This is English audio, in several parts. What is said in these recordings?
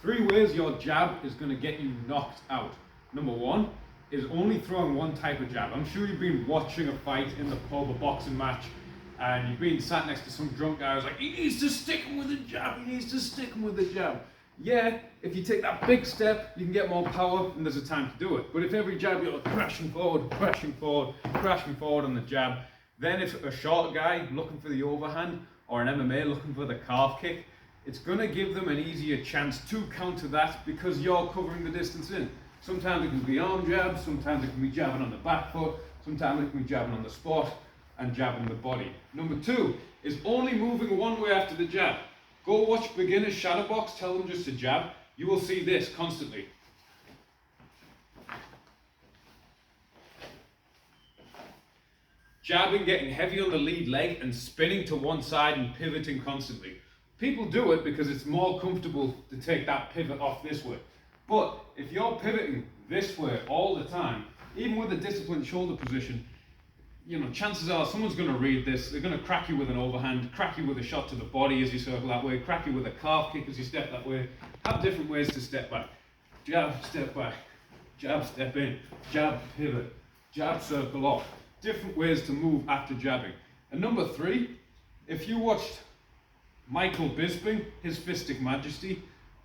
3 ways your jab is going to get you knocked out. Number 1 is only throwing one type of jab. I'm sure you've been watching a fight in the pub, a boxing match, and you've been sat next to some drunk guy who's like, he needs to stick him with a jab, he needs to stick him with a jab. Yeah, if you take that big step, you can get more power and there's a time to do it. But if every jab you're crashing forward, crashing forward, crashing forward on the jab, then if a short guy looking for the overhand or an MMA looking for the calf kick, it's going to give them an easier chance to counter that because you're covering the distance in. Sometimes it can be arm jabs, sometimes it can be jabbing on the back foot, sometimes it can be jabbing on the spot and jabbing the body. Number 2 is only moving one way after the jab. Go watch beginners shadow box, tell them just to jab. You will see this constantly. Jabbing, getting heavy on the lead leg and spinning to one side and pivoting constantly. People do it because it's more comfortable to take that pivot off this way. But if you're pivoting this way all the time, even with a disciplined shoulder position, you know, chances are someone's going to read this, they're going to crack you with an overhand, crack you with a shot to the body as you circle that way, crack you with a calf kick as you step that way. Have different ways to step back. Jab, step back, jab, step in, jab, pivot, jab, circle off. Different ways to move after jabbing. And number 3, if you watched Michael Bisping, his Fistic Majesty,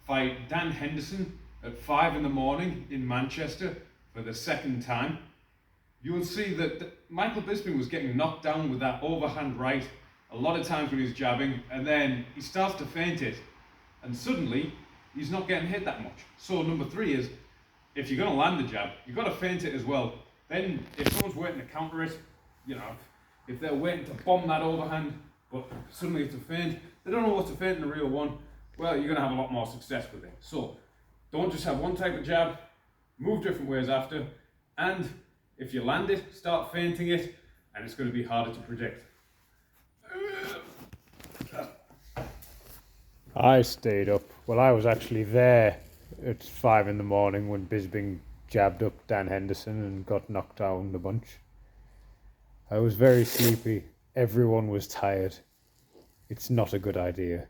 fight Dan Henderson at 5 in the morning in Manchester for the second time, you will see that Michael Bisping was getting knocked down with that overhand right a lot of times when he's jabbing, and then he starts to feint it, and suddenly he's not getting hit that much. So number 3 is, if you're going to land the jab, you've got to feint it as well. Then if someone's waiting to counter it, you know, if they're waiting to bomb that overhand, but suddenly it's a feint, they don't know what to feint in the real one, well, you're going to have a lot more success with it. So don't just have one type of jab, move different ways after, and if you land it, start feinting it, and it's going to be harder to predict. I stayed up. Well, I was actually there at 5 in the morning when Bisping jabbed up Dan Henderson and got knocked down a bunch. I was very sleepy. Everyone was tired. It's not a good idea.